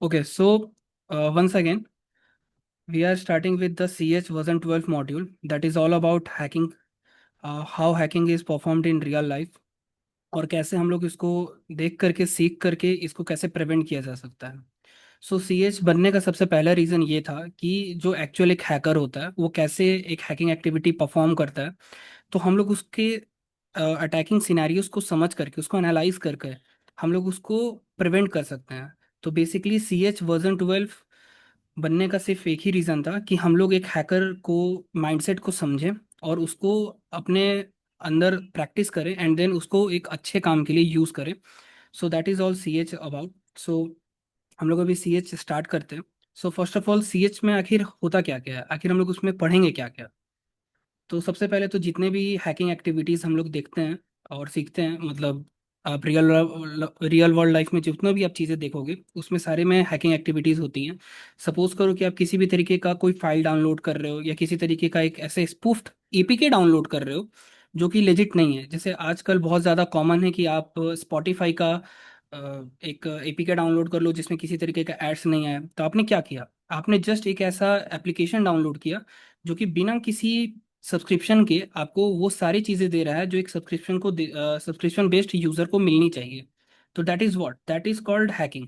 Okay, so once again, we are starting with the CH version 12 module that is all about hacking, how hacking is performed in real life और कैसे हम लोग इसको देख करके सीख करके इसको कैसे प्रिवेंट किया जा सकता है। सो CH बनने का सबसे पहला रीज़न ये था कि जो एक्चुअल एक हैकर होता है वो कैसे एक हैकिंग एक्टिविटी परफॉर्म करता है। तो हम लोग उसके अटैकिंग सिनेरियोज को समझ करके उसको एनालाइज करके हम लोग उसको प्रिवेंट कर सकते हैं। तो बेसिकली CH वर्जन 12 बनने का सिर्फ एक ही रीज़न था कि हम लोग एक हैकर को माइंडसेट को समझें और उसको अपने अंदर प्रैक्टिस करें एंड देन उसको एक अच्छे काम के लिए यूज़ करें। So that is all CH about. So हम लोग अभी CH स्टार्ट करते हैं। So first of all CH में आखिर होता क्या क्या है, आखिर हम लोग उसमें पढ़ेंगे क्या क्या। तो सबसे पहले तो जितने भी हैकिंग एक्टिविटीज़ हम लोग देखते हैं और सीखते हैं, मतलब आप रियल वर्ल्ड लाइफ में जितना भी आप चीज़ें देखोगे उसमें सारे में हैकिंग एक्टिविटीज़ होती हैं। सपोज करो कि आप किसी भी तरीके का कोई फाइल डाउनलोड कर रहे हो या किसी तरीके का एक ऐसे स्पूफ्ड APK डाउनलोड कर रहे हो जो कि लेजिट नहीं है। जैसे आजकल बहुत ज़्यादा कॉमन है कि आप स्पॉटिफाई का एक APK डाउनलोड कर लो जिसमें किसी तरीके का एड्स नहीं आया। तो आपने क्या किया, आपने जस्ट एक ऐसा एप्लीकेशन डाउनलोड किया जो कि बिना किसी सब्सक्रिप्शन के आपको वो सारी चीज़ें दे रहा है जो एक सब्सक्रिप्शन बेस्ड यूज़र को मिलनी चाहिए। तो दैट इज़ कॉल्ड हैकिंग।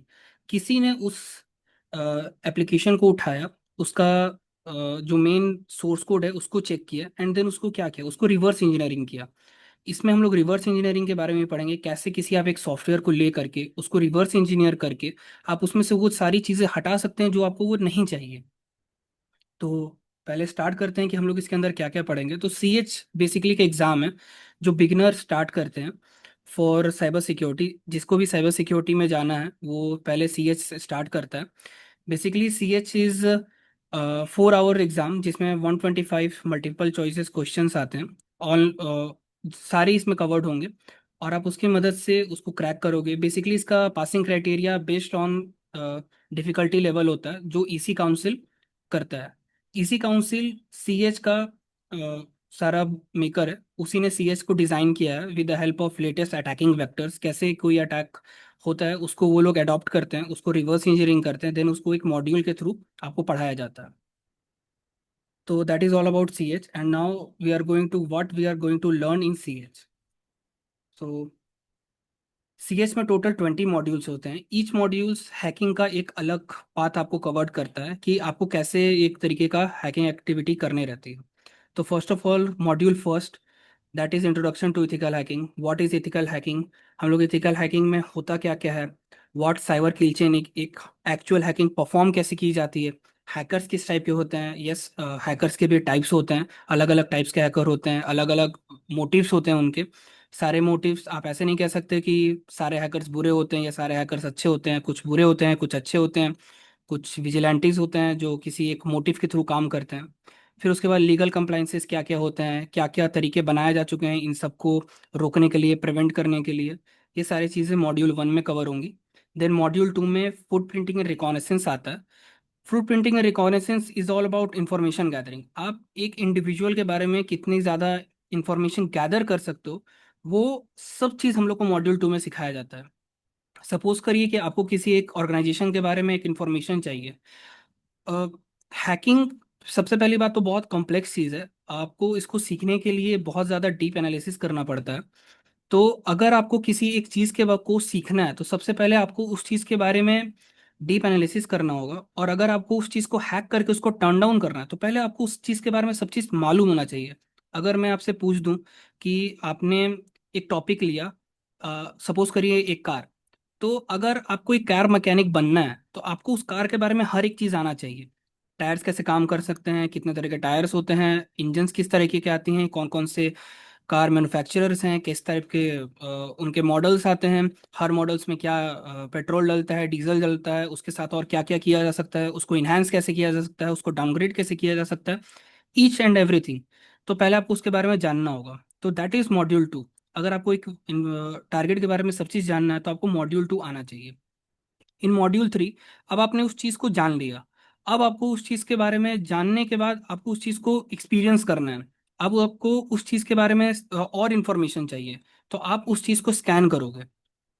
किसी ने उस एप्लीकेशन को उठाया, उसका जो मेन सोर्स कोड है उसको चेक किया एंड देन उसको क्या किया, उसको रिवर्स इंजीनियरिंग किया। इसमें हम लोग रिवर्स इंजीनियरिंग के बारे में पढ़ेंगे, कैसे किसी आप एक सॉफ्टवेयर को ले करके उसको रिवर्स इंजीनियर करके आप उसमें से वो सारी चीज़ें हटा सकते हैं जो आपको वो नहीं चाहिए। तो पहले स्टार्ट करते हैं कि हम लोग इसके अंदर क्या क्या पढ़ेंगे। तो CH बेसिकली एक एग्जाम है जो बिगिनर स्टार्ट करते हैं फॉर साइबर सिक्योरिटी। जिसको भी साइबर सिक्योरिटी में जाना है वो पहले CH से स्टार्ट करता है। Basically CH is 4 hour exam जिसमें 125 मल्टीपल चॉइसेस क्वेश्चंस आते हैं। ऑल सारे इसमें कवर्ड होंगे और आप उसकी मदद से उसको क्रैक करोगे। बेसिकली इसका passing criteria based on difficulty level होता है जो EC काउंसिल करता है। EC काउंसिल CH का सारा मेकर है, उसी ने CH को डिज़ाइन किया है with the help of latest attacking vectors. कैसे कोई अटैक होता है उसको वो लोग अडॉप्ट करते हैं, उसको रिवर्स इंजीनियरिंग करते हैं, देन उसको एक मॉड्यूल के थ्रू आपको पढ़ाया जाता है। तो that is all about CH and now we are going to what we are going to learn in CH। So CS में टोटल 20 मॉड्यूल्स होते हैं। ईच मॉड्यूल्स हैकिंग का एक अलग पाथ आपको कवर करता है कि आपको कैसे एक तरीके का हैकिंग एक्टिविटी करनी रहती है। तो first of all module first, that is introduction to ethical hacking. What is ethical hacking, हम लोग इथिकल हैकिंग में होता क्या क्या है, व्हाट साइबर किल चेन, एक एक्चुअल हैकिंग परफॉर्म कैसे की जाती है, हैकर्स किस टाइप के होते हैं। यस, हैकर्स के भी टाइप्स होते हैं, अलग अलग टाइप्स के हैकर होते हैं, अलग अलग मोटिव्स होते हैं उनके। सारे मोटिव्स आप ऐसे नहीं कह सकते कि सारे हैकर्स बुरे होते हैं या सारे हैकर्स अच्छे होते हैं। कुछ बुरे होते हैं, कुछ अच्छे होते हैं, कुछ विजिलेंटीज होते हैं जो किसी एक मोटिव के थ्रू काम करते हैं। फिर उसके बाद लीगल कंप्लाइंसेस क्या क्या होते हैं, क्या क्या तरीके बनाए जा चुके हैं इन सबको रोकने के लिए, प्रिवेंट करने के लिए। ये सारी चीज़ें मॉड्यूल 1 में कवर होंगी। देन मॉड्यूल 2 में फुट प्रिंटिंग एंड रिकॉनेसेंस आता है। Foot printing and reconnaissance is all about information gathering. आप एक इंडिविजुअल के बारे में कितनी ज़्यादा इंफॉर्मेशन गैदर कर सकते हो, वो सब चीज़ हम लोग को मॉड्यूल 2 में सिखाया जाता है। सपोज करिए कि आपको किसी एक ऑर्गेनाइजेशन के बारे में एक इंफॉर्मेशन चाहिए। हैकिंग सबसे पहली बात तो बहुत कॉम्प्लेक्स चीज़ है, आपको इसको सीखने के लिए बहुत ज़्यादा डीप एनालिसिस करना पड़ता है। तो अगर आपको किसी एक चीज़ के को सीखना है तो सबसे पहले आपको उस चीज़ के बारे में डीप एनालिसिस करना होगा। और अगर आपको उस चीज़ को हैक करके उसको टर्न डाउन करना है तो पहले आपको उस चीज़ के बारे में सब चीज़ मालूम होना चाहिए। अगर मैं आपसे पूछ दूं कि आपने एक टॉपिक लिया, सपोज करिए एक कार, तो अगर आपको एक कार मैकेनिक बनना है तो आपको उस कार के बारे में हर एक चीज़ आना चाहिए। टायर्स कैसे काम कर सकते हैं, कितने तरह के टायर्स होते हैं, इंजन्स किस तरीके के आती हैं, कौन कौन से कार मैन्युफैक्चरर्स हैं, किस टाइप के उनके मॉडल्स आते हैं, हर मॉडल्स में क्या पेट्रोल डलता है, डीजल डलता है, उसके साथ और क्या क्या किया जा सकता है, उसको इन्हांस कैसे किया जा सकता है, उसको डाउनग्रेड कैसे किया जा सकता है, ईच एंड एवरीथिंग। तो पहले आपको उसके बारे में जानना होगा। तो दैट इज मॉड्यूल 2। अगर आपको एक टारगेट के बारे में सब चीज़ जानना है तो आपको मॉड्यूल 2 आना चाहिए। इन मॉड्यूल 3 अब आपने उस चीज़ को जान लिया। अब आपको उस चीज़ के बारे में जानने के बाद आपको उस चीज़ को एक्सपीरियंस करना है। अब आपको उस चीज के बारे में और इंफॉर्मेशन चाहिए, तो आप उस चीज को स्कैन करोगे,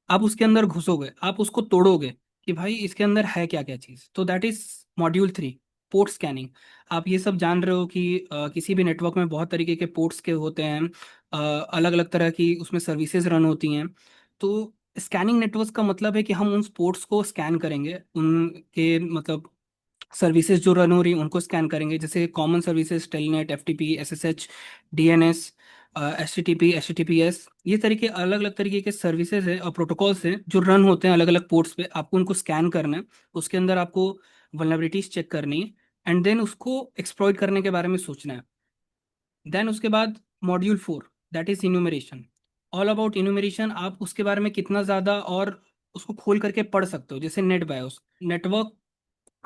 आप उसके अंदर घुसोगे, आप उसको तोड़ोगे कि भाई इसके अंदर है क्या क्या चीज। तो that is module 3, port scanning. आप ये सब जान रहे हो कि किसी भी नेटवर्क में बहुत तरीके के पोर्ट्स के होते हैं, अलग अलग तरह की उसमें सर्विसेज रन होती हैं। तो स्कैनिंग नेटवर्क का मतलब है कि हम उन पोर्ट्स को स्कैन करेंगे, उनके मतलब सर्विसेज जो रन हो रही हैं उनको स्कैन करेंगे, जैसे common services telnet, FTP, SSH, DNS, HTTP, HTTPS, ये तरीके अलग अलग तरीके के सर्विसेज हैं और प्रोटोकॉल्स हैं जो रन होते हैं अलग अलग पोर्ट्स पे। आपको उनको स्कैन करना है, उसके अंदर आपको वल्नरेबिलिटीज चेक करनी है, एंड देन उसको एक्सप्लॉइट करने के बारे में सोचना है। देन उसके बाद module 4, that is enumeration. All about enumeration, आप उसके बारे में कितना ज़्यादा और उसको खोल करके पढ़ सकते हो, जैसे नेट बायोस, नेटवर्क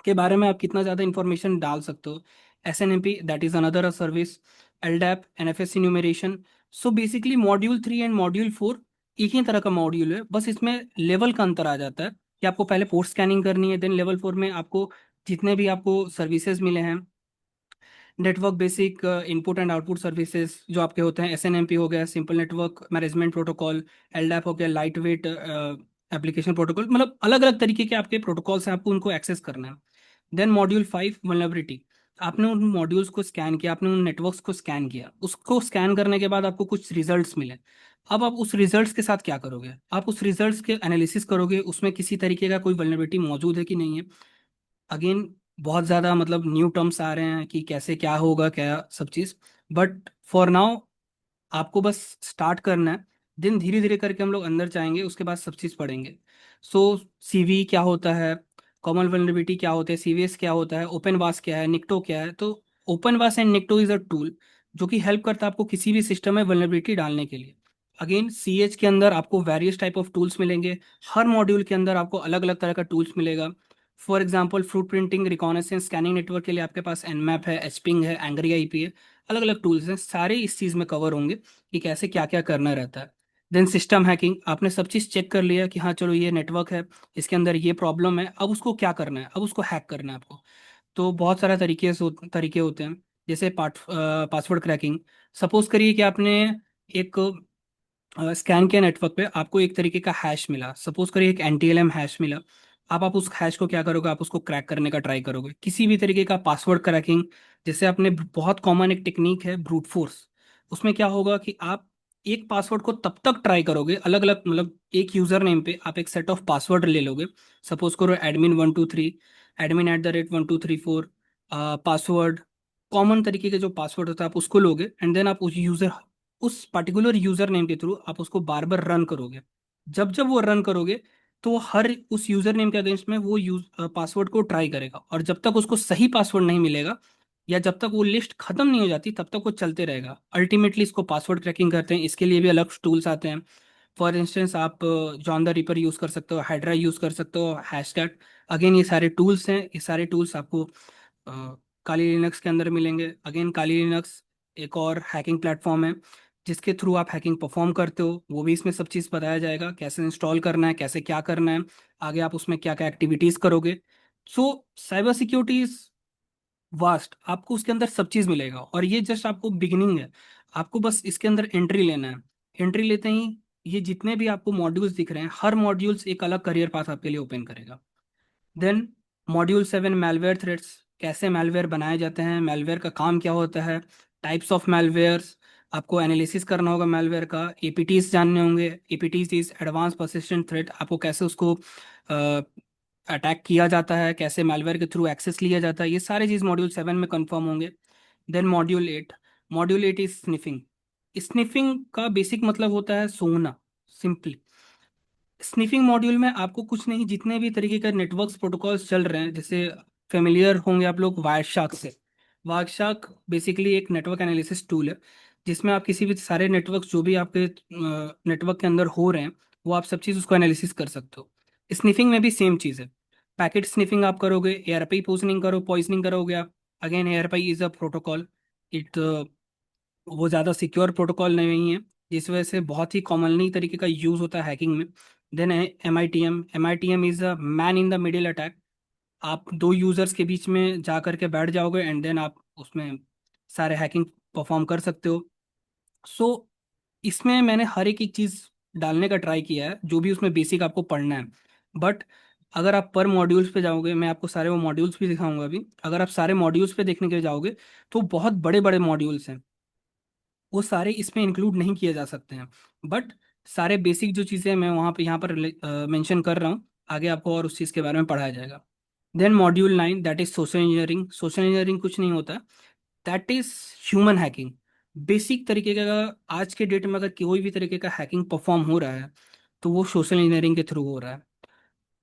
के बारे में आप कितना ज़्यादा इंफॉर्मेशन डाल सकते हो। SNMP, that is another service, LDAP, NFS enumeration. So basically module 3 and module 4 एक ही तरह का मॉड्यूल है, बस इसमें लेवल का अंतर आ जाता है कि आपको पहले पोर्ट स्कैनिंग करनी है, देन लेवल 4 में आपको जितने भी आपको सर्विसेज मिले हैं, network basic input and output services जो आपके होते हैं, SNMP हो गया, simple network management protocol, LDAP हो गया, लाइट वेट एप्लीकेशन प्रोटोकॉल, मतलब अलग अलग तरीके के आपके प्रोटोकॉल्स हैं, आपको उनको एक्सेस करना है। Then module 5, vulnerability. आपने उन मॉड्यूल्स को स्कैन किया, आपने उन नेटवर्क्स को स्कैन किया, उसको स्कैन करने के बाद आपको कुछ रिजल्ट्स मिले। अब आप उस रिजल्ट्स के साथ क्या करोगे? आप उस रिजल्ट्स के एनालिसिस करोगे, उसमें किसी तरीके का कोई वल्नरेबिलिटी मौजूद है कि नहीं है। अगेन बहुत ज़्यादा मतलब न्यू टर्म्स आ रहे हैं कि कैसे क्या होगा क्या सब चीज़, बट फॉर नाउ आपको बस स्टार्ट करना है। दिन धीरे धीरे करके हम लोग अंदर जाएंगे, उसके बाद सब चीज़ पढ़ेंगे। सो सीवी क्या होता है, कॉमन वल्नरेबिलिटी क्या होता है, सीवीएस क्या होता है, ओपन वास क्या है, निक्टो क्या है। तो ओपन वास एंड निक्टो इज अ टूल जो कि हेल्प करता है आपको किसी भी सिस्टम में वल्नरेबिलिटी डालने के लिए। अगेन सीएच के अंदर आपको वेरियस टाइप ऑफ टूल्स मिलेंगे, हर मॉड्यूल के अंदर आपको अलग अलग तरह का टूल्स मिलेगा। For example fruit printing, reconnaissance, scanning network के लिए आपके पास एनमैप है, एचपिंग है, एंग्री आईपी है, अलग अलग टूल्स हैं, सारे इस चीज़ में कवर होंगे कि कैसे क्या क्या करना रहता है। देन सिस्टम हैकिंग, आपने सब चीज़ चेक कर लिया कि हाँ चलो ये नेटवर्क है, इसके अंदर ये प्रॉब्लम है, अब उसको क्या करना है, अब उसको हैक करना है आपको। तो बहुत सारे तरीके होते हैं, जैसे पासवर्ड क्रैकिंग। सपोज करिए कि आपने एक स्कैन किया नेटवर्क पे, आपको एक तरीके का हैश मिला, सपोज करिए एक NTLM हैश मिला। अब आप उस हैश को क्या करोगे, आप उसको क्रैक करने का ट्राई करोगे, किसी भी तरीके का पासवर्ड क्रैकिंग। जैसे आपने बहुत कॉमन एक टेक्निक है ब्रूट फोर्स, उसमें क्या होगा कि आप एक पासवर्ड को तब तक ट्राई करोगे, अलग अलग मतलब एक यूजर नेम पे आप एक सेट ऑफ पासवर्ड ले लोगे। सपोज करो admin123, admin@1234, पासवर्ड, कॉमन तरीके के जो पासवर्ड होता है आप उसको लोगे, एंड देन आप उस पर्टिकुलर यूजर नेम के थ्रू आप उसको बार बार रन करोगे। जब जब वो रन करोगे तो वो हर उस यूजर नेम के अगेंस्ट में वो पासवर्ड को ट्राई करेगा, और जब तक उसको सही पासवर्ड नहीं मिलेगा या जब तक वो लिस्ट खत्म नहीं हो जाती तब तक वो चलते रहेगा। अल्टीमेटली इसको पासवर्ड क्रैकिंग करते हैं, इसके लिए भी अलग टूल्स आते हैं। फॉर इंस्टेंस आप जॉन द रिपर यूज कर सकते हो, हाइड्रा यूज कर सकते हो, हैशटैग। अगेन ये सारे टूल्स हैं, ये सारे टूल्स आपको काली लिनक्स के अंदर मिलेंगे। अगेन काली लिनक्स एक और हैकिंग प्लेटफॉर्म है जिसके थ्रू आप हैकिंग परफॉर्म करते हो, वो भी इसमें सब चीज़ बताया जाएगा, कैसे इंस्टॉल करना है, कैसे क्या करना है, आगे आप उसमें क्या क्या एक्टिविटीज़ करोगे। सो साइबर सिक्योरिटी इज वास्ट, आपको उसके अंदर सब चीज़ मिलेगा, और ये जस्ट आपको बिगिनिंग है। आपको बस इसके अंदर एंट्री लेना है। एंट्री लेते ही ये जितने भी आपको मॉड्यूल्स दिख रहे हैं, हर मॉड्यूल्स एक अलग करियर पाथ आपके लिए ओपन करेगा। देन मॉड्यूल 7, मैलवेयर थ्रेट्स, कैसे मैलवेयर बनाए जाते हैं, मैलवेयर का काम क्या होता है, टाइप्स ऑफ मैलवेयर्स, आपको एनालिसिस करना होगा मैलवेयर का, एपीटीज जानने होंगे। एपीटीज इज एडवांस परसिस्टेंट थ्रेट, आपको कैसे उसको अटैक किया जाता है, कैसे मैलवेयर के थ्रू एक्सेस लिया जाता है, ये सारे चीज़ मॉड्यूल 7 में कंफर्म होंगे। Then module 8 is sniffing. Sniffing का बेसिक मतलब होता है सूंघना, सिंपली। स्निफिंग मॉड्यूल में आपको कुछ नहीं, जितने भी तरीके का नेटवर्क्स प्रोटोकॉल्स चल रहे हैं, जैसे फेमिलियर होंगे आप लोग वायरशार्क से। वायरशार्क बेसिकली एक नेटवर्क एनालिसिस टूल है जिसमें आप किसी भी सारे नेटवर्क जो भी आपके नेटवर्क के अंदर हो रहे हैं वो आप सब चीज़ उसको एनालिसिस कर सकते हो। स्निफिंग में भी सेम चीज़ है, पैकेट स्निफिंग आप करोगे, एयरपाई पॉइजनिंग करोगे आप। अगेन एयरपाई इज अ प्रोटोकॉल, इट वो ज़्यादा सिक्योर प्रोटोकॉल नहीं है, जिस वजह से बहुत ही कॉमनली तरीके का यूज़ होता है हैकिंग में। देन है M I T M is a man in the middle attack. आप दो यूजर्स के बीच में जा करके बैठ जाओगे, एंड देन आप उसमें सारे हैकिंग परफॉर्म कर सकते हो। सो इसमें मैंने हर एक चीज़ डालने का ट्राई किया है, जो भी उसमें बेसिक आपको पढ़ना है। बट अगर आप पर मॉड्यूल्स पे जाओगे, मैं आपको सारे वो मॉड्यूल्स भी दिखाऊंगा अभी, अगर आप सारे मॉड्यूल्स पे देखने के लिए जाओगे तो बहुत बड़े बड़े मॉड्यूल्स हैं, वो सारे इसमें इंक्लूड नहीं किए जा सकते हैं। बट सारे बेसिक जो चीज़ें मैं वहाँ पे यहाँ पर मेंशन कर रहा हूँ, आगे आपको और उस चीज़ के बारे में पढ़ाया जाएगा। Then module 9 that is social engineering. Social engineering कुछ नहीं होता, that is human hacking. Basic तरीके का, आज के डेट में अगर कोई भी तरीके का हैकिंग परफॉर्म हो रहा है तो वो सोशल इंजीनियरिंग के थ्रू हो रहा है।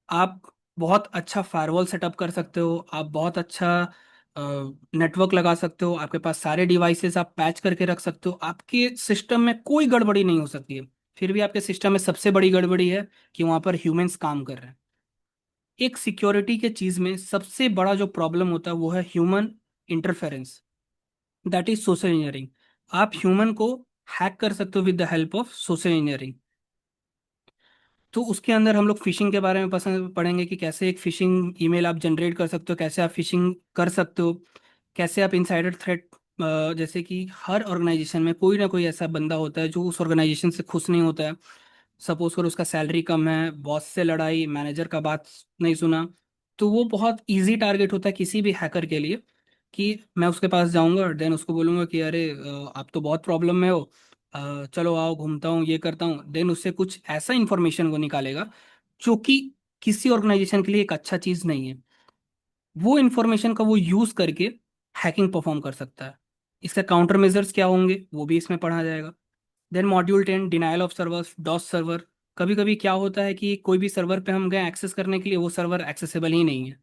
आप बहुत अच्छा फायरवॉल सेटअप कर सकते हो, आप बहुत अच्छा नेटवर्क लगा सकते हो, आपके पास सारे डिवाइसेस आप पैच करके रख सकते हो, आपके सिस्टम में कोई गड़बड़ी नहीं हो सकती है। फिर भी आपके सिस्टम में सबसे बड़ी गड़बड़ी है कि वहां पर ह्यूमंस काम कर रहे हैं। एक सिक्योरिटी के चीज में सबसे बड़ा जो प्रॉब्लम होता है वो है human interference, that is social engineering. आप ह्यूमन को हैक कर सकते हो with the help of social engineering. तो उसके अंदर हम लोग फिशिंग के बारे में पसंद पढ़ेंगे कि कैसे एक फिशिंग ईमेल आप जनरेट कर सकते हो, कैसे आप फिशिंग कर सकते हो, कैसे आप इनसाइडर थ्रेट, जैसे कि हर ऑर्गेनाइजेशन में कोई ना कोई ऐसा बंदा होता है जो उस ऑर्गेनाइजेशन से खुश नहीं होता है। सपोज करो उसका सैलरी कम है, बॉस से लड़ाई, मैनेजर का बात नहीं सुना, तो वो बहुत इजी टारगेट होता है किसी भी हैकर के लिए, कि मैं उसके पास जाऊंगा और देन उसको बोलूंगा कि अरे आप तो बहुत प्रॉब्लम में हो, चलो आओ घूमता हूँ ये करता हूँ, देन उससे कुछ ऐसा इंफॉर्मेशन को निकालेगा जो कि किसी ऑर्गेनाइजेशन के लिए एक अच्छा चीज नहीं है। वो इंफॉर्मेशन का वो यूज करके हैकिंग परफॉर्म कर सकता है। इसका काउंटर मेजर्स क्या होंगे वो भी इसमें पढ़ा जाएगा। Then module 10 denial of servers, DoS server. कभी कभी क्या होता है कि कोई भी सर्वर पे हम गए एक्सेस करने के लिए, वो सर्वर एक्सेसिबल ही नहीं है।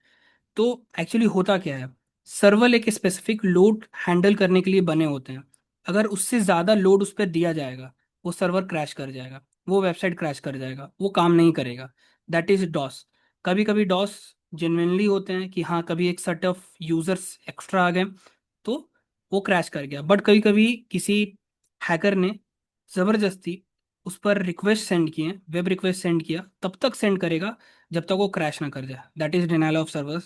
तो एक्चुअली होता क्या है, सर्वर एक स्पेसिफिक लोड हैंडल करने के लिए बने होते हैं। अगर उससे ज़्यादा लोड उस पर दिया जाएगा, वो सर्वर क्रैश कर जाएगा, वो वेबसाइट क्रैश कर जाएगा, वो काम नहीं करेगा। That is DoS. कभी कभी डॉस जेन्युइनली होते हैं कि हाँ कभी एक सेट ऑफ यूजर्स एक्स्ट्रा आ गए तो वो क्रैश कर गया, बट कभी कभी किसी हैकर ने ज़बरदस्ती उस पर रिक्वेस्ट सेंड किए, वेब रिक्वेस्ट सेंड किया, तब तक सेंड करेगा जब तक वो क्रैश ना कर जाए। That is denial of server,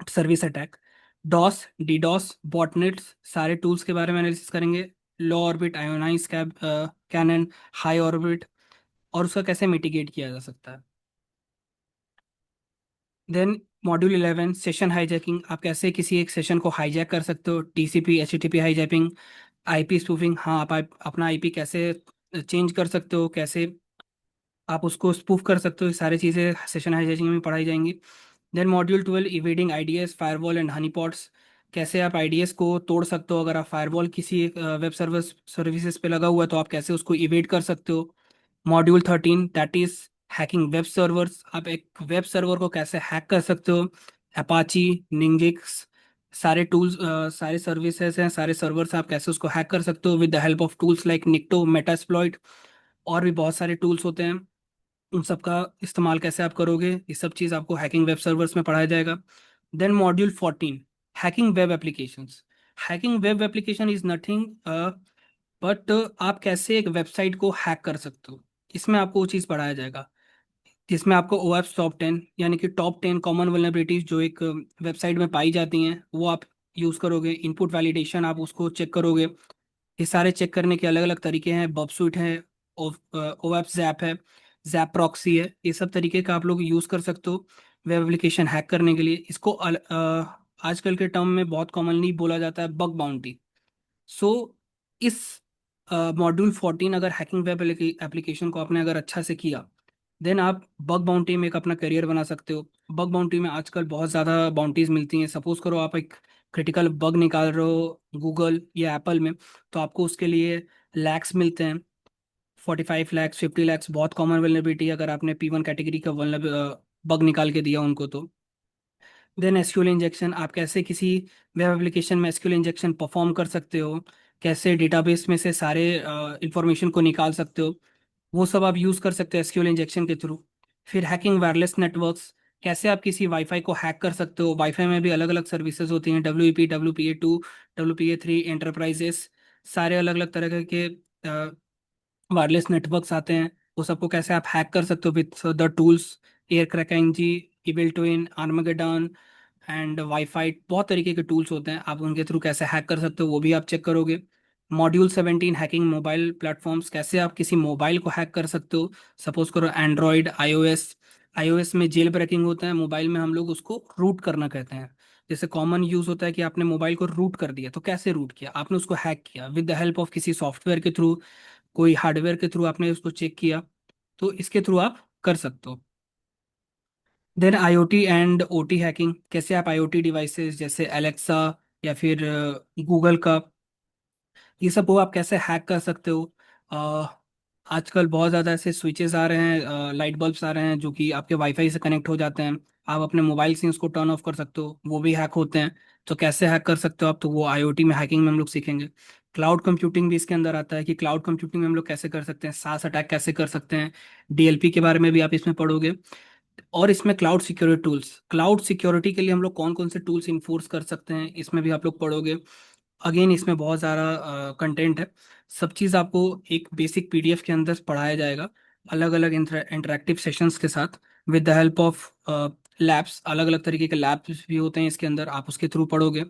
service attack. DoS, DDoS, botnets, सारे टूल्स के बारे में एनालिसिस करेंगे। Low orbit, ionise cannon, high orbit, और उसका कैसे मिटिगेट किया जा सकता है। Then module 11 session hijacking. आप कैसे किसी एक सेशन को हाईजैक कर सकते हो, TCP HTTP hijacking, IP spoofing. हाँ आप अपना आईपी कैसे चेंज कर सकते हो, कैसे आप उसको स्पूफ कर सकते हो, ये सारी चीज़ें सेशन हाईजैकिंग में पढ़ाई जाएंगी। Then module 12 evading IDS, firewall and honey pots. कैसे आप आईडीएस को तोड़ सकते हो, अगर आप फायरवॉल किसी एक वेब सर्विसेज पे लगा हुआ है तो आप कैसे उसको इवेड कर सकते हो। Module 13 that is hacking web servers. आप एक वेब सर्वर को कैसे हैक कर सकते हो, अपाची, निंगिक्स, सारे टूल्स, सारे सर्विसेज हैं, सारे सर्वर्स, आप कैसे उसको हैक कर सकते हो with the help of tools like निक्टो, Metasploit, और भी बहुत सारे टूल्स होते हैं। उन सब का इस्तेमाल कैसे आप करोगे, ये सब चीज़ आपको हैकिंग वेब सर्वर्स में पढ़ाया जाएगा। Then module 14 hacking web applications. Hacking web application is nothing but आप कैसे एक वेबसाइट को हैक कर सकते हो, इसमें आपको वो चीज़ पढ़ाया जाएगा। जिसमें आपको ओएप्स टॉप 10, यानी कि टॉप 10 कॉमन वल्नरेबिलिटीज जो एक वेबसाइट में पाई जाती हैं, वो आप यूज़ करोगे। इनपुट वैलिडेशन आप उसको चेक करोगे। ये सारे चेक करने के अलग अलग तरीके हैं, बब स्विट है, ओएप जैप है, जैप प्रॉक्सी है, ये सब तरीके का आप लोग यूज़ कर सकते हो वेब एप्लीकेशन हैक करने के लिए। इसको आजकल के टर्म में बहुत कॉमनली बोला जाता है बग बाउंटी। सो इस मॉड्यूल 14 अगर हैकिंग वेब एप्लीकेशन को आपने अगर अच्छा से किया, देन आप बग बाउंटी में एक अपना करियर बना सकते हो। बग बाउंटी में आजकल बहुत ज़्यादा बाउंटीज मिलती हैं। सपोज करो आप एक क्रिटिकल बग निकाल रहे हो गूगल या एप्पल में, तो आपको उसके लिए लैक्स मिलते हैं, 45 लैक्स, 50 लैक्स, बहुत कॉमन वेलनेबिलिटी अगर आपने P1 कैटेगरी का बग निकाल के दिया उनको तो। देन एसक्यूएल इंजेक्शन, आप कैसे किसी वेब एप्लीकेशन में एसक्यूएल इंजेक्शन परफॉर्म कर सकते हो, कैसे डेटाबेस में से सारे इंफॉर्मेशन को निकाल सकते हो, वो सब आप यूज़ कर सकते हो एसक्यूएल इंजेक्शन के थ्रू। फिर हैकिंग वायरलेस नेटवर्क्स, कैसे आप किसी वाईफाई को हैक कर सकते हो। वाईफाई में भी अलग अलग सर्विसेज होती हैं, WEP, WPA2, WPA3, एंटरप्राइजेस, सारे अलग अलग तरह के वायरलेस नेटवर्क्स आते हैं। वो सबको कैसे आप हैक कर सकते हो with the tools air cracking G, evil twin, Armageddon and WiFi, बहुत तरीके के टूल्स होते हैं, आप उनके थ्रू कैसे हैक कर सकते हो वो भी आप चेक करोगे। मॉड्यूल 17 हैकिंग मोबाइल प्लेटफॉर्म्स, कैसे आप किसी मोबाइल को हैक कर सकते हो। सपोज करो एंड्रॉयड, आईओएस। आईओएस में जेल ब्रेकिंग होता है, मोबाइल में हम लोग उसको रूट करना कहते हैं। जैसे कॉमन यूज होता है कि आपने मोबाइल को रूट कर दिया, तो कैसे रूट किया, आपने उसको हैक किया विद द हेल्प ऑफ किसी सॉफ्टवेयर के थ्रू, कोई हार्डवेयर के थ्रू आपने उसको चेक किया, तो इसके थ्रू आप कर सकते हो। Then IoT and OT hacking, कैसे आप आईओटी डिवाइसेस जैसे एलेक्सा या फिर गूगल का, ये सब वो आप कैसे हैक कर सकते हो। अ, आजकल बहुत ज़्यादा ऐसे स्विचेस आ रहे हैं, लाइट बल्ब्स आ रहे हैं जो कि आपके वाईफाई से कनेक्ट हो जाते हैं। आप अपने मोबाइल से उसको टर्न ऑफ कर सकते हो, वो भी हैक होते हैं। तो कैसे हैक कर सकते हो आप, तो वो आईओटी में हैकिंग में हम लोग सीखेंगे। क्लाउड कंप्यूटिंग भी इसके अंदर आता है कि क्लाउड कंप्यूटिंग में हम लोग कैसे कर सकते हैं, सास अटैक कैसे कर सकते हैं। डीएलपी के बारे में भी आप इसमें पढ़ोगे। और इसमें cloud security tools, cloud security के लिए हम लोग कौन कौन से टूल्स इन्फोर्स कर सकते हैं, इसमें भी आप लोग पढ़ोगे। अगेन इसमें बहुत सारा कंटेंट है। सब चीज़ आपको एक बेसिक पीडीएफ के अंदर पढ़ाया जाएगा, अलग अलग इंटरेक्टिव सेशंस के साथ, with the help of labs. अलग अलग तरीके के लैब्स भी होते हैं इसके अंदर, आप उसके थ्रू पढ़ोगे।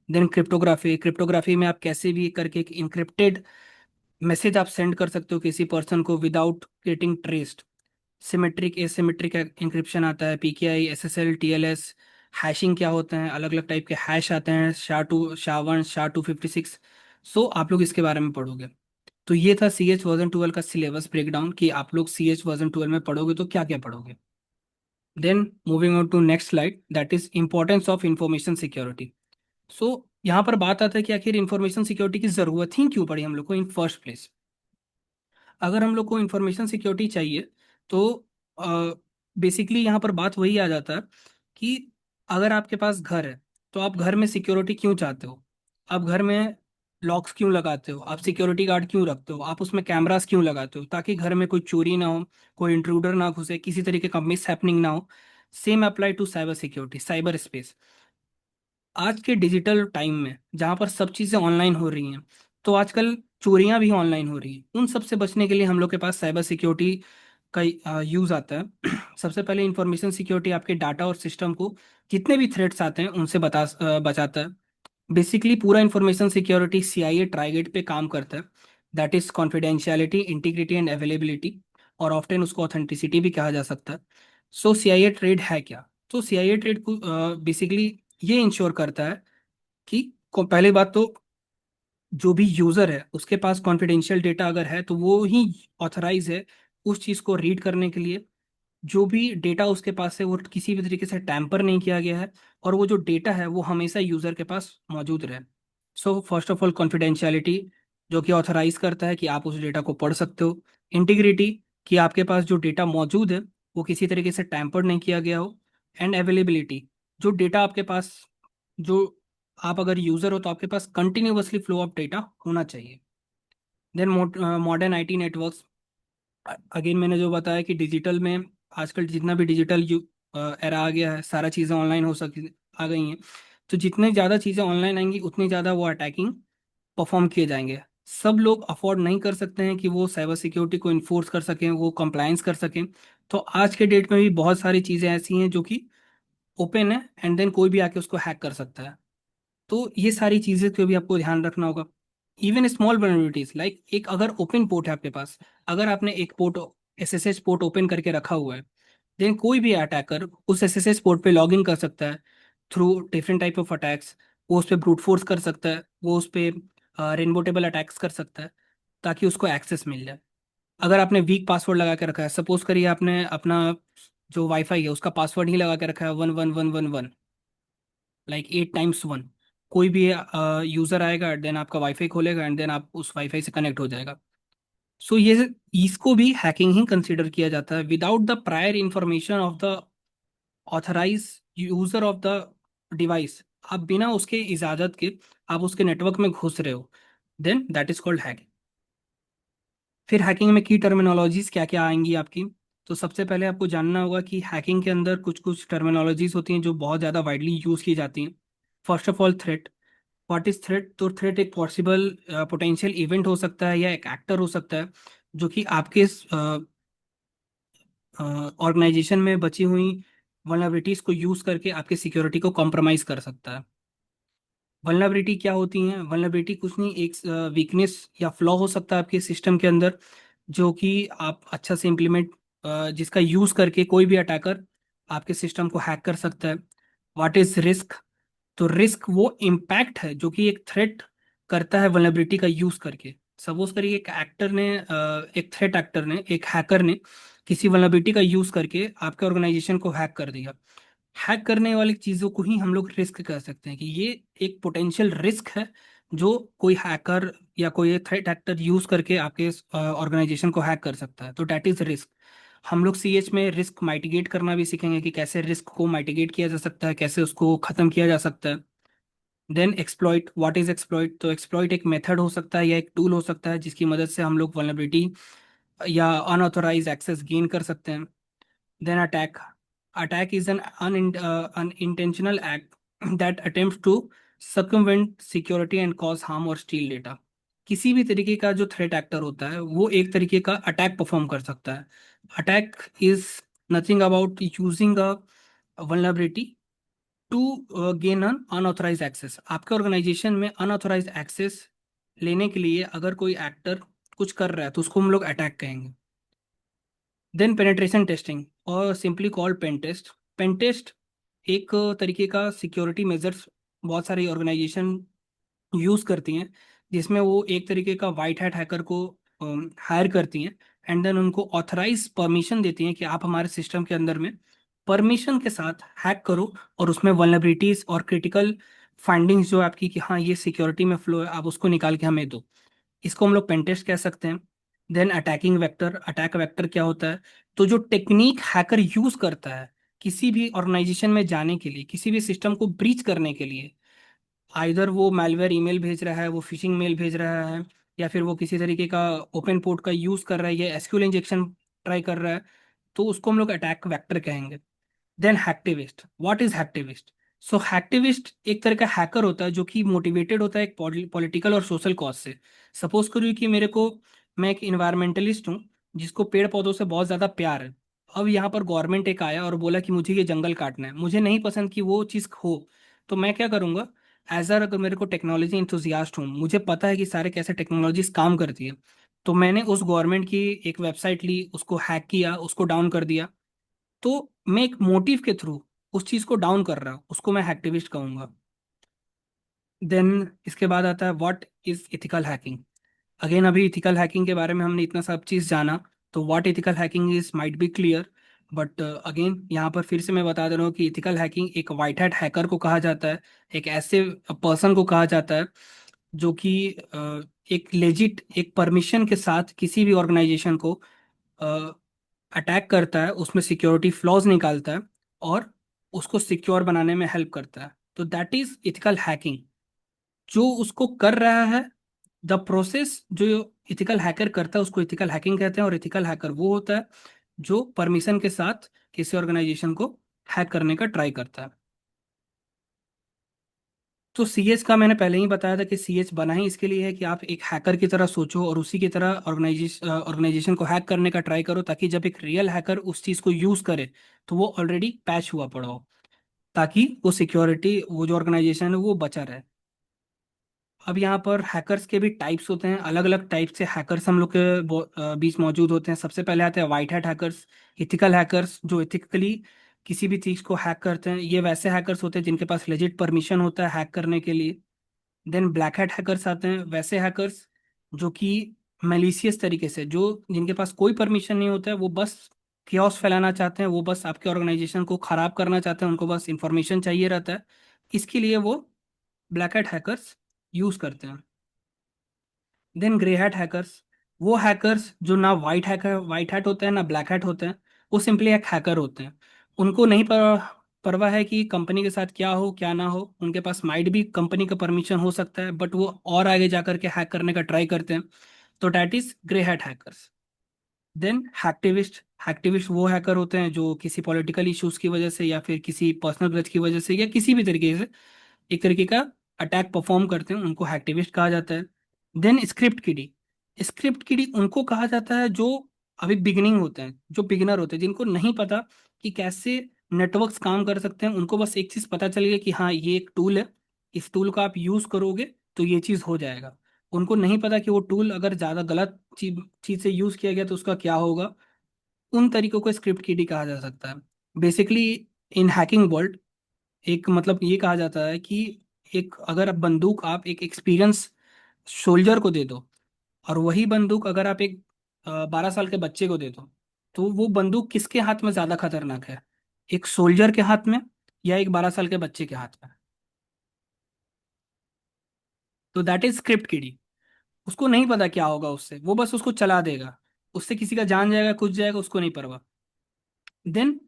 देन क्रिप्टोग्राफी, क्रिप्टोग्राफी में आप कैसे भी करके एक इनक्रिप्टेड मैसेज आप सेंड कर सकते हो किसी पर्सन को without getting traced. Symmetric asymmetric encryption आता है, पीकेआई, एसएसएल, टीएलएस। हैशिंग क्या होता है, अलग अलग टाइप के हैश आते हैं, SHA-2 SHA-256। सो आप लोग इसके बारे में पढ़ोगे। तो ये था CH वर्जन 12 का सिलेबस ब्रेकडाउन, कि आप लोग CH वर्जन 12 में पढ़ोगे तो क्या क्या पढ़ोगे। Then moving on to next slide, that is importance of information security. So यहाँ पर बात आता है कि आखिर इंफॉर्मेशन सिक्योरिटी की जरूरत ही क्यों पड़ी हम लोग को इन फर्स्ट प्लेस। अगर हम लोग को इंफॉर्मेशन सिक्योरिटी चाहिए, तो बेसिकली यहाँ पर बात वही आ जाता है कि अगर आपके पास घर है, तो आप घर में सिक्योरिटी क्यों चाहते हो। आप घर में लॉक्स क्यों लगाते हो, आप सिक्योरिटी गार्ड क्यों रखते हो, आप उसमें कैमरास क्यों लगाते हो, ताकि घर में कोई चोरी ना हो, कोई इंट्रूडर ना घुसे, किसी तरीके का मिस हैपनिंग ना हो। Same apply to cyber security, cyber space. आज के डिजिटल टाइम में जहाँ पर सब चीज़ें ऑनलाइन हो रही हैं, तो आजकल चोरियां भी ऑनलाइन हो रही हैं। उन सब से बचने के लिए हम लोग के पास साइबर सिक्योरिटी का यूज़ आता है। सबसे पहले इंफॉर्मेशन सिक्योरिटी आपके डाटा और सिस्टम को जितने भी थ्रेट्स आते हैं उनसे बचाता है। बेसिकली पूरा इंफॉर्मेशन सिक्योरिटी सीआईए ट्राइगेड पे काम करता है, that is confidentiality, integrity and availability, और ऑफ्टन उसको ऑथेंटिसिटी भी कहा जा सकता है। सो सीआईए ट्रेड है क्या। तो सीआईए ट्रेड को बेसिकली ये इंश्योर करता है कि पहली बात तो जो भी यूजर है उसके पास कॉन्फिडेंशियल डेटा अगर है, तो वो ही ऑथराइज है उस चीज को रीड करने के लिए। जो भी डेटा उसके पास है वो किसी भी तरीके से टैंपर नहीं किया गया है, और वो जो डेटा है वो हमेशा यूजर के पास मौजूद रहे। सो फर्स्ट ऑफ ऑल कॉन्फिडेंशियलिटी, जो कि ऑथराइज करता है कि आप उस डेटा को पढ़ सकते हो। इंटीग्रिटी, कि आपके पास जो डेटा मौजूद है वो किसी तरीके से टैंपर नहीं किया गया हो। एंड अवेलेबिलिटी, जो डेटा आपके पास, जो आप अगर यूजर हो तो आपके पास कंटिन्यूअसली फ्लो ऑफ डेटा होना चाहिए। Then modern IT networks, again मैंने जो बताया कि डिजिटल में आजकल जितना भी डिजिटल एरा आ गया है, सारा चीज़ें ऑनलाइन हो सकी आ गई हैं। तो जितनी ज़्यादा चीज़ें ऑनलाइन आएंगी उतनी ज़्यादा वो अटैकिंग परफॉर्म किए जाएंगे। सब लोग अफोर्ड नहीं कर सकते हैं कि वो साइबर सिक्योरिटी को इन्फोर्स कर सकें, वो कंप्लायंस कर सकें। तो आज के डेट में भी बहुत सारी चीज़ें ऐसी हैं जो कि ओपन है, एंड देन कोई भी आके उसको हैक कर सकता है। तो ये सारी चीजें को भी आपको ध्यान रखना होगा। इवन स्मॉल वल्नरेबिलिटीज, लाइक एक अगर ओपन पोर्ट है आपके पास, अगर आपने एक पोर्ट, एसएसएच पोर्ट ओपन करके रखा हुआ है, देन कोई भी अटैकर उस एसएसएच पोर्ट पे लॉग इन कर सकता है through different type of attacks. वो उस पर ब्रूट फोर्स कर सकता है, वो उस पर रेनबो टेबल अटैक्स कर सकता है, ताकि उसको एक्सेस मिल जाए। अगर आपने वीक पासवर्ड लगा के रखा है, सपोज करिए आपने अपना जो वाईफाई है उसका पासवर्ड ही लगा के रखा है 11111, लाइक 8 टाइम्स 1, कोई भी यूजर आएगा, देन आपका वाईफाई खोलेगा, एंड देन आप उस वाईफाई से कनेक्ट हो जाएगा। सो ये इसको भी हैकिंग ही कंसीडर किया जाता है, without the prior information of the authorise user of the device. आप बिना उसके इजाजत के आप उसके नेटवर्क में घुस रहे हो, then that is called hacking. फिर हैकिंग में की टर्मिनोलॉजीज क्या क्या आएंगी आपकी। तो सबसे पहले आपको जानना होगा कि हैकिंग के अंदर कुछ कुछ टर्मिनोलॉजीज होती हैं जो बहुत ज़्यादा वाइडली यूज की जाती हैं। First of all threat. What is threat, तो थ्रेट एक पॉसिबल पोटेंशियल इवेंट हो सकता है या एक एक्टर हो सकता है, जो कि आपके ऑर्गेनाइजेशन में बची हुई वनरेबिलिटीज को यूज करके आपके सिक्योरिटी को कॉम्प्रोमाइज कर सकता है। वल्नरेबिलिटी क्या होती है? वल्नरेबिलिटी कुछ नहीं, एक वीकनेस या फ्लॉ हो सकता है आपके सिस्टम के अंदर, जो कि आप अच्छा से इम्प्लीमेंट, जिसका यूज करके कोई भी अटैकर आपके सिस्टम को हैक कर सकता है। What is risk? तो रिस्क वो इम्पैक्ट है जो कि एक थ्रेट करता है वल्नरेबिलिटी का यूज करके। सपोज करिए एक एक्टर ने, एक थ्रेट एक्टर ने, एक हैकर ने किसी वल्नरेबिलिटी का यूज करके आपके ऑर्गेनाइजेशन को हैक कर दिया। हैक करने वाली चीजों को ही हम लोग रिस्क कह सकते हैं, कि ये एक पोटेंशियल रिस्क है जो कोई हैकर या कोई थ्रेट एक्टर यूज करके आपके ऑर्गेनाइजेशन को हैक कर सकता है। तो डैट इज रिस्क। हम लोग सीएच में रिस्क माइटिगेट करना भी सीखेंगे कि कैसे रिस्क को माइटिगेट किया जा सकता है, कैसे उसको खत्म किया जा सकता है। Then exploit. What is exploit? तो एक्सप्लॉइट एक मेथड हो सकता है या एक टूल हो सकता है जिसकी मदद से हम लोग वल्नरेबिलिटी या अनऑथोराइज एक्सेस गेन कर सकते हैं। Then attack. Attack is an intentional act that attempts to circumvent security and cause harm or steal data. किसी भी तरीके का जो थ्रेट एक्टर होता है वो एक तरीके का अटैक परफॉर्म कर सकता है। Attack is nothing about using a vulnerability to gain un unauthorise access. आपके ऑर्गेनाइजेशन में अनऑथराइज एक्सेस लेने के लिए अगर कोई एक्टर कुछ कर रहा है तो उसको हम लोग अटैक कहेंगे। देन पेनेट्रेशन टेस्टिंग, और simply called pen test. Pen test एक तरीके का सिक्योरिटी मेजर्स बहुत सारी ऑर्गेनाइजेशन यूज करती हैं, जिसमें वो एक तरीके का वाइट हैट हैकर को हायर करती हैं, एंड देन उनको ऑथराइज परमिशन देती हैं कि आप हमारे सिस्टम के अंदर में परमिशन के साथ हैक करो, और उसमें वल्नरेबिलिटीज और क्रिटिकल फाइंडिंग्स जो आपकी कि हाँ ये सिक्योरिटी में फ्लो है, आप उसको निकाल के हमें दो। इसको हम लोग पेनटेस्ट कह सकते हैं। Then attacking vector. Attack vector क्या होता है? तो जो टेक्निक हैकर यूज करता है किसी भी ऑर्गेनाइजेशन में जाने के लिए, किसी भी सिस्टम को ब्रीच करने के लिए, आइदर वो मैलवेयर ईमेल भेज रहा है, वो फिशिंग मेल भेज रहा है, या फिर वो किसी तरीके का ओपन पोर्ट का यूज कर रहा है या एसक्यूएल इंजेक्शन ट्राई कर रहा है, तो उसको हम लोग अटैक वेक्टर कहेंगे। Then hacktivist. What is hacktivist? So hacktivist एक तरह का हैकर होता है जो कि मोटिवेटेड होता है एक पॉलिटिकल और सोशल कॉज से। सपोज करिए कि मेरे को, मैं एक इन्वायरमेंटलिस्ट हूँ जिसको पेड़ पौधों से बहुत ज़्यादा प्यार है। अब यहाँ पर गवर्नमेंट एक आया और बोला कि मुझे ये जंगल काटना है, मुझे नहीं पसंद कि वो चीज़ हो। तो मैं क्या करूँगा? एज अगर मेरे को टेक्नोलॉजी इंथुजियास्ट हूँ, मुझे पता है कि सारे कैसे टेक्नोलॉजीज काम करती है, तो मैंने उस गवर्नमेंट की एक वेबसाइट ली, उसको हैक किया, उसको डाउन कर दिया। तो मैं एक मोटिव के थ्रू उस चीज को डाउन कर रहा हूं, उसको मैं एक्टिविस्ट कहूंगा। देन इसके बाद आता है what is ethical hacking. Again अभी इथिकल हैकिंग के बारे में हमने इतना सब चीज जाना, तो what ethical hacking is might be clear, but again यहाँ पर फिर से मैं बता दे रहा हूँ कि इथिकल हैकिंग एक वाइट हैट हैकर को कहा जाता है, एक ऐसे पर्सन को कहा जाता है जो कि एक लेजिट, एक परमिशन के साथ किसी भी ऑर्गेनाइजेशन को अटैक करता है, उसमें सिक्योरिटी फ्लॉज निकालता है और उसको सिक्योर बनाने में हेल्प करता है। तो दैट इज इथिकल हैकिंग। जो उसको कर रहा है, द प्रोसेस जो इथिकल हैकर करता है उसको इथिकल हैकिंग कहते हैं, और इथिकल हैकर वो होता है जो परमिशन के साथ किसी ऑर्गेनाइजेशन को हैक करने का ट्राई करता है। तो सीएच का मैंने पहले ही बताया था कि सीएच बना ही इसके लिए है कि आप एक हैकर की तरह सोचो और उसी की तरह ऑर्गेनाइजेशन को हैक करने का ट्राई करो, ताकि जब एक रियल हैकर उस चीज को यूज करे तो वो ऑलरेडी पैच हुआ पड़ा हो, ताकि वो सिक्योरिटी, वो जो ऑर्गेनाइजेशन है वो बचा रहे। अब यहाँ पर हैकर्स के भी टाइप्स होते हैं, अलग अलग टाइप से हैकर्स हम लोग के बीच मौजूद होते हैं। सबसे पहले आते हैं white hat hackers, ethical hackers, जो इथिकली किसी भी चीज को हैक करते हैं। ये वैसे हैकर्स होते हैं जिनके पास लेजिट परमिशन होता है हैक करने के लिए। देन ब्लैक हैट हैकर्स आते हैं, वैसे हैकर्स जो कि मैलिशियस तरीके से, जो जिनके पास कोई परमिशन नहीं होता है, वो बस chaos फैलाना चाहते हैं, वो बस आपके ऑर्गेनाइजेशन को खराब करना चाहते हैं, उनको बस इंफॉर्मेशन चाहिए रहता है, इसके लिए वो ब्लैक हैट हैकर्स यूज करते हैं। देन ग्रे हैट हैकर्स, वो हैकर्स जो ना वाइट हैट होते हैं ना ब्लैक हैट होते हैं, वो सिंपली एक हैकर होते हैं। उनको नहीं परवाह है कि कंपनी के साथ क्या हो क्या ना हो, उनके पास माइट भी कंपनी का परमिशन हो सकता है, बट वो और आगे जाकर के हैक करने का ट्राई करते हैं। तो that is grey hat hackers. Then hacktivist. Hacktivist वो हैकर होते हैं जो किसी पॉलिटिकल इश्यूज की वजह से या फिर किसी पर्सनल ग्रज की वजह से या किसी भी तरीके से एक तरीके का अटैक परफॉर्म करते हैं, उनको हैक्टिविस्ट कहा जाता है। देन स्क्रिप्ट किडी। स्क्रिप्ट किडी उनको कहा जाता है जो अभी बिगिनिंग होते हैं, जो बिगिनर होते हैं, जिनको नहीं पता कि कैसे नेटवर्क्स काम कर सकते हैं। उनको बस एक चीज पता चल गई कि हाँ ये एक टूल है, इस टूल का आप यूज करोगे तो ये चीज हो जाएगा। उनको नहीं पता कि वो टूल अगर ज्यादा गलत चीज से यूज किया गया तो उसका क्या होगा। उन तरीकों को स्क्रिप्ट किडी कहा जा सकता है। बेसिकली इन हैकिंग वर्ल्ड एक मतलब ये कहा जाता है कि एक अगर बंदूक आप एक एक्सपीरियंस सोल्जर को दे दो, और वही बंदूक अगर आप एक 12 साल के बच्चे को दे दो, तो वो बंदूक किसके हाथ में ज्यादा खतरनाक है, एक सोल्जर के हाथ में या एक 12 साल के बच्चे के हाथ में। तो दैट इज स्क्रिप्ट किडी। उसको नहीं पता क्या होगा उससे, वो बस उसको चला देगा, उससे किसी का जान जाएगा कुछ जाएगा उसको नहीं परवाह। देन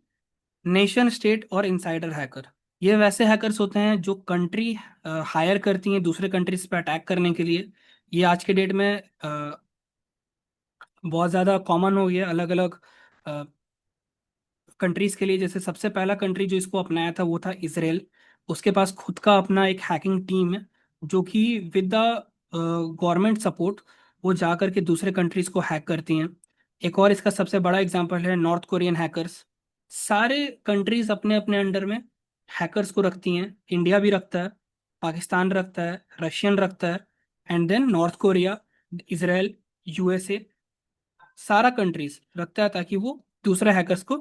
नेशन स्टेट और इनसाइडर हैकर, ये वैसे हैकर्स होते हैं जो कंट्री हायर करती हैं दूसरे कंट्रीज पे अटैक करने के लिए। ये आज के डेट में बहुत ज़्यादा कॉमन हो गया अलग अलग कंट्रीज के लिए। जैसे सबसे पहला कंट्री जो इसको अपनाया था वो था इसराइल। उसके पास खुद का अपना एक हैकिंग टीम है जो कि विद द गवर्नमेंट सपोर्ट वो जा करके दूसरे कंट्रीज को हैक करती हैं। एक और इसका सबसे बड़ा एग्जांपल है नॉर्थ कोरियन हैकर्स। सारे कंट्रीज अपने अपने अंडर में हैकर्स को रखती हैं, इंडिया भी रखता है, पाकिस्तान रखता है, रशियन रखता है, and then North Korea, Israel, USA, सारा कंट्रीज रखता है ताकि वो दूसरे हैकर्स को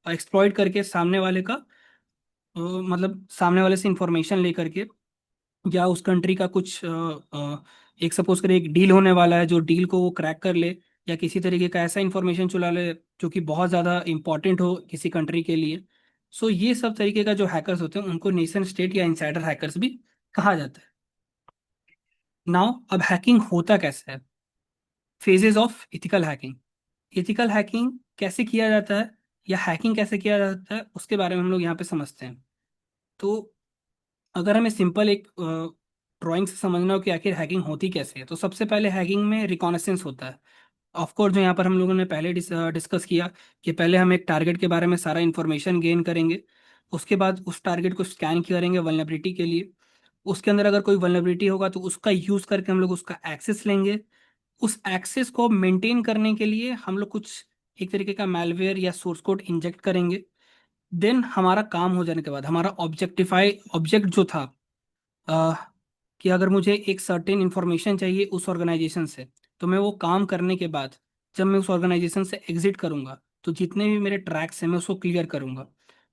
एक्सप्लॉइट करके सामने वाले का मतलब सामने वाले से इंफॉर्मेशन लेकर के, या उस कंट्री का कुछ एक सपोज करें एक डील होने वाला है जो डील को वो क्रैक कर ले, या किसी तरीके का ऐसा इंफॉर्मेशन चुरा ले जो कि बहुत ज़्यादा इंपॉर्टेंट हो किसी कंट्री के लिए। सो ये सब तरीके का जो हैकर्स होते हैं उनको नेशन स्टेट या इनसाइडर हैकर्स भी कहा जाता है। नाउ अब हैकिंग होता कैसे है, phases of ethical hacking. Ethical hacking कैसे किया जाता है या हैकिंग कैसे किया जाता है उसके बारे में हम लोग यहाँ पे समझते हैं। तो अगर हमें सिंपल एक ड्राइंग से समझना हो कि आखिर हैकिंग होती कैसे है, तो सबसे पहले हैकिंग में रिकॉनेसेंस होता है। ऑफ कोर्स जो यहाँ पर हम लोगों ने पहले डिस्कस किया कि पहले हम एक टारगेट के बारे में सारा इन्फॉर्मेशन गेन करेंगे, उसके बाद उस टारगेट को स्कैन करेंगे वल्नरेबिलिटी के लिए। उसके अंदर अगर कोई वल्नरेबिलिटी होगा तो उसका यूज करके हम लोग उसका एक्सेस लेंगे। उस एक्सेस को मेंटेन करने के लिए हम लोग कुछ एक तरीके का मैलवेयर या सोर्स कोड इंजेक्ट करेंगे। देन हमारा काम हो जाने के बाद हमारा ऑब्जेक्ट जो था, अह, कि अगर मुझे एक सर्टेन इंफॉर्मेशन चाहिए उस ऑर्गेनाइजेशन से, तो मैं वो काम करने के बाद जब मैं उस ऑर्गेनाइजेशन से एग्जिट करूंगा तो जितने भी मेरे ट्रैक्स हैं मैं उसको क्लियर करूंगा।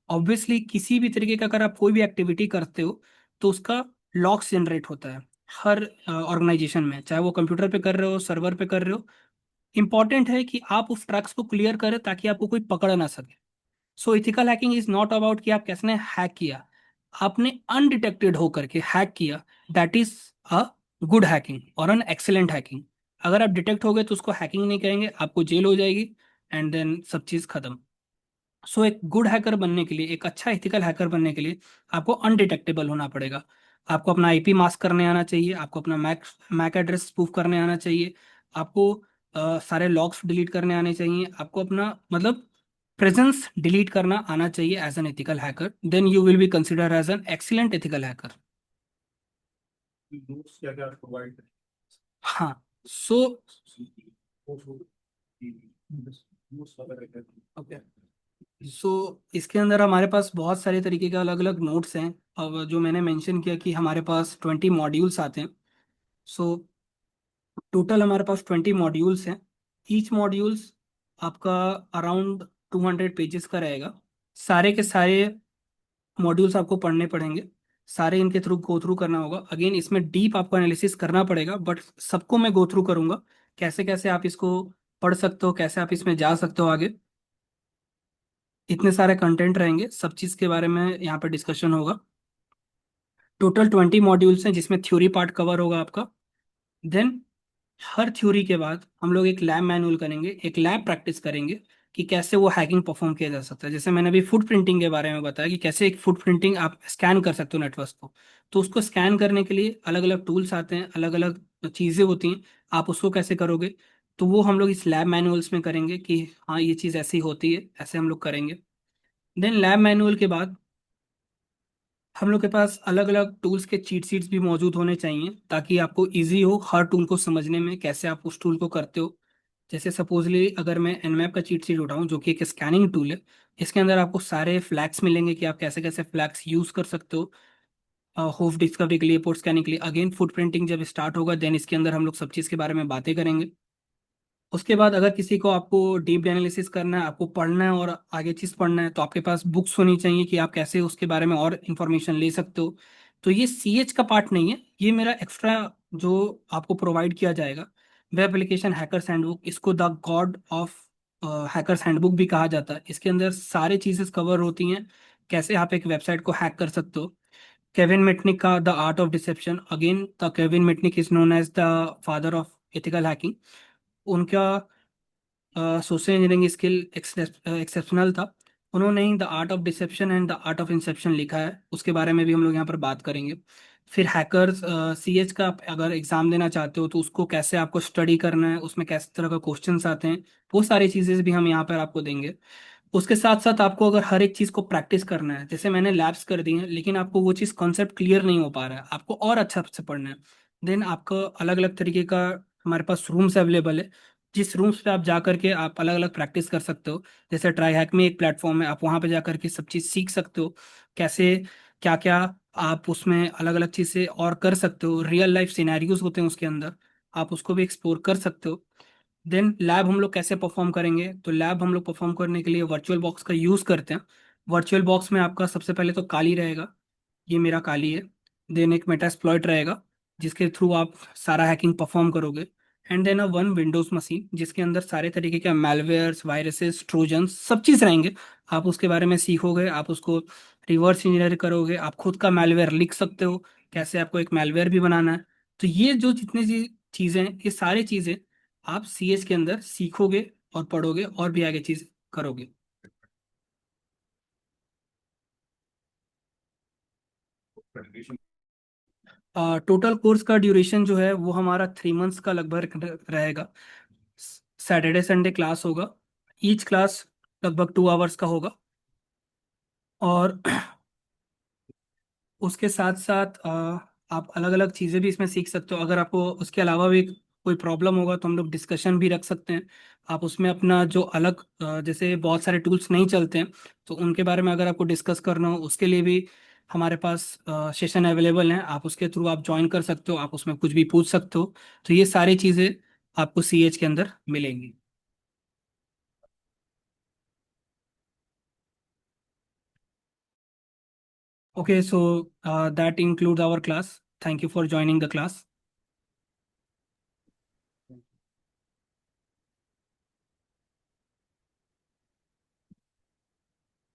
ऑब्वियसली किसी भी तरीके का अगर आप कोई भी एक्टिविटी करते हो तो उसका लॉग्स जनरेट होता है हर ऑर्गेनाइजेशन में, चाहे वो कंप्यूटर पे कर रहे हो सर्वर पे कर रहे हो। इंपॉर्टेंट है कि आप उस ट्रैक्स को क्लियर करें ताकि आपको कोई पकड़ ना सके। So ethical hacking is not about कि आप कैसे हैक किया, आपने अनडिटेक्टेड होकर के हैक किया, that is a good hacking और एन एक्सीलेंट हैकिंग। अगर आप डिटेक्ट हो गए तो उसको हैकिंग नहीं कहेंगे, आपको जेल हो जाएगी एंड देन सब चीज़ खत्म। सो एक गुड हैकर बनने के लिए, एक अच्छा एथिकल हैकर बनने के लिए आपको अनडिटेक्टेबल होना पड़ेगा। आपको अपना आईपी मास्क करने आना चाहिए, आपको अपना मैक मैक एड्रेस स्पूफ करने आना चाहिए, आपको सारे लॉग्स डिलीट करने आने चाहिए, आपको अपना मतलब प्रेजेंस डिलीट करना आना चाहिए as an ethical hacker. Then you will be consider as an excellent ethical hacker. Notes क्या क्या प्रोवाइड करें? हाँ। सो नोट्स वगैरह क्या? ओके, सो इसके अंदर हमारे पास बहुत सारे तरीके के अलग अलग नोट्स हैं। अब जो मैंने मेंशन किया कि हमारे पास 20 मॉड्यूल्स आते हैं। सो टोटल हमारे पास 20 मॉड्यूल्स हैं। ईच मॉड्यूल्स आपका अराउंड 200 पेजेस का रहेगा। सारे के सारे मॉड्यूल्स आपको पढ़ने पड़ेंगे, सारे इनके थ्रू गो थ्रू करना होगा। अगेन इसमें डीप आपको एनालिसिस करना पड़ेगा, बट सबको मैं गो थ्रू करूंगा कैसे कैसे आप इसको पढ़ सकते हो, कैसे आप इसमें जा सकते हो आगे। इतने सारे कंटेंट रहेंगे, सब चीज़ के बारे में यहाँ पर डिस्कशन होगा। टोटल 20 मॉड्यूल्स हैं जिसमें थ्योरी पार्ट कवर होगा आपका। देन हर थ्योरी के बाद हम लोग एक लैब मैनुअल करेंगे, एक लैब प्रैक्टिस करेंगे कि कैसे वो हैकिंग परफॉर्म किया जा सकता है। जैसे मैंने अभी फुट प्रिंटिंग के बारे में बताया कि कैसे एक फुट प्रिंटिंग आप स्कैन कर सकते हो नेटवर्क को। तो उसको स्कैन करने के लिए अलग अलग टूल्स आते हैं, अलग अलग चीज़ें होती हैं, आप उसको कैसे करोगे। तो वो हम लोग इस लैब मैनुअल्स में करेंगे कि हाँ ये चीज़ ऐसी होती है, ऐसे हम लोग करेंगे। देन लैब मैनुअल के बाद हम लोग के पास अलग अलग टूल्स के चीट शीट्स भी मौजूद होने चाहिए ताकि आपको इजी हो हर टूल को समझने में, कैसे आप उस टूल को करते हो। जैसे सपोजली अगर मैं एनमैप का चीट शीट उठाऊं जो कि एक स्कैनिंग टूल है, इसके अंदर आपको सारे फ्लैग्स मिलेंगे कि आप कैसे कैसे फ्लैग्स यूज कर सकते हो। होप डिस्कवरी के लिए, पोर्ट स्कैनिंग के लिए। अगेन फुट प्रिंटिंग जब स्टार्ट होगा देन इसके अंदर हम लोग सब चीज़ के बारे में बातें करेंगे। उसके बाद अगर किसी को आपको डीप एनालिसिस करना है, आपको पढ़ना है और आगे चीज़ पढ़ना है, तो आपके पास बुक्स होनी चाहिए कि आप कैसे उसके बारे में और इन्फॉर्मेशन ले सकते हो। तो ये सीएच का पार्ट नहीं है, ये मेरा एक्स्ट्रा जो आपको प्रोवाइड किया जाएगा। वेब एप्लीकेशन हैकर्स हैंडबुक, इसको the God of hackers handbook भी कहा जाता है। इसके अंदर सारी चीज़ें कवर होती हैं, कैसे आप एक वेबसाइट को हैक कर सकते हो। केविन मिटनिक का the art of deception, again the Kevin Mitnick is known as the father of ethical hacking. उनका सोशल इंजीनियरिंग स्किल एक्सेप्शनल था। उन्होंने ही the art of deception and the art of inception लिखा है, उसके बारे में भी हम लोग यहाँ पर बात करेंगे। फिर हैकर्स सीएच का आप अगर एग्जाम देना चाहते हो तो उसको कैसे आपको स्टडी करना है, उसमें कैसे तरह का क्वेश्चंस आते हैं, वो सारी चीज़ें भी हम यहाँ पर आपको देंगे। उसके साथ साथ आपको अगर हर एक चीज़ को प्रैक्टिस करना है, जैसे मैंने लैब्स कर दी हैं लेकिन आपको वो चीज़ कॉन्सेप्ट क्लियर नहीं हो पा रहा है, आपको और अच्छा से पढ़ना है, देन आपको अलग अलग तरीके का हमारे पास रूम्स अवेलेबल है, जिस रूम्स पे आप जा करके आप अलग अलग प्रैक्टिस कर सकते हो। जैसे ट्राई हैक में एक प्लेटफॉर्म है, आप वहाँ पे जा करके सब चीज़ सीख सकते हो, कैसे क्या क्या आप उसमें अलग अलग चीज़ें और कर सकते हो। रियल लाइफ सिनेरियोज होते हैं उसके अंदर, आप उसको भी एक्सप्लोर कर सकते हो। देन लैब हम लोग कैसे परफॉर्म करेंगे, तो लैब हम लोग परफॉर्म करने के लिए वर्चुअल बॉक्स का यूज़ करते हैं। वर्चुअल बॉक्स में आपका सबसे पहले तो काली रहेगा, ये मेरा काली है। देन एक मेटास्प्लॉइट रहेगा जिसके थ्रू आप सारा हैकिंग परफॉर्म करोगे। And then one Windows machine जिसके अंदर सारे तरीके के मेलवेयर्स, वायरसेस, ट्रोजन्स सब चीज़ रहेंगे। आप उसके बारे में सीखोगे, आप उसको रिवर्स इंजीनियर करोगे, आप खुद का मेलवेयर लिख सकते हो, कैसे आपको एक मेलवेयर भी बनाना है। तो ये जो जितनी चीज़ें हैं, ये सारी चीज़ें आप सीएस के अंदर सीखोगे और पढ़ोगे और भी आगे चीज़ करोगे। Presentation. टोटल कोर्स का ड्यूरेशन जो है वो हमारा 3 मंथ्स का लगभग रहेगा। सैटरडे संडे क्लास होगा, ईच क्लास लगभग 2 आवर्स का होगा। और उसके साथ साथ आप अलग अलग चीज़ें भी इसमें सीख सकते हो। अगर आपको उसके अलावा भी कोई प्रॉब्लम होगा तो हम लोग डिस्कशन भी रख सकते हैं। आप उसमें अपना जो अलग जैसे बहुत सारे टूल्स नहीं चलते हैं, तो उनके बारे में अगर आपको डिस्कस करना हो उसके लिए भी हमारे पास सेशन अवेलेबल हैं, आप उसके थ्रू आप ज्वाइन कर सकते हो, आप उसमें कुछ भी पूछ सकते हो। तो ये सारी चीज़ें आपको सीएच के अंदर मिलेंगी। Okay, so that includes our class. Thank you for joining the class.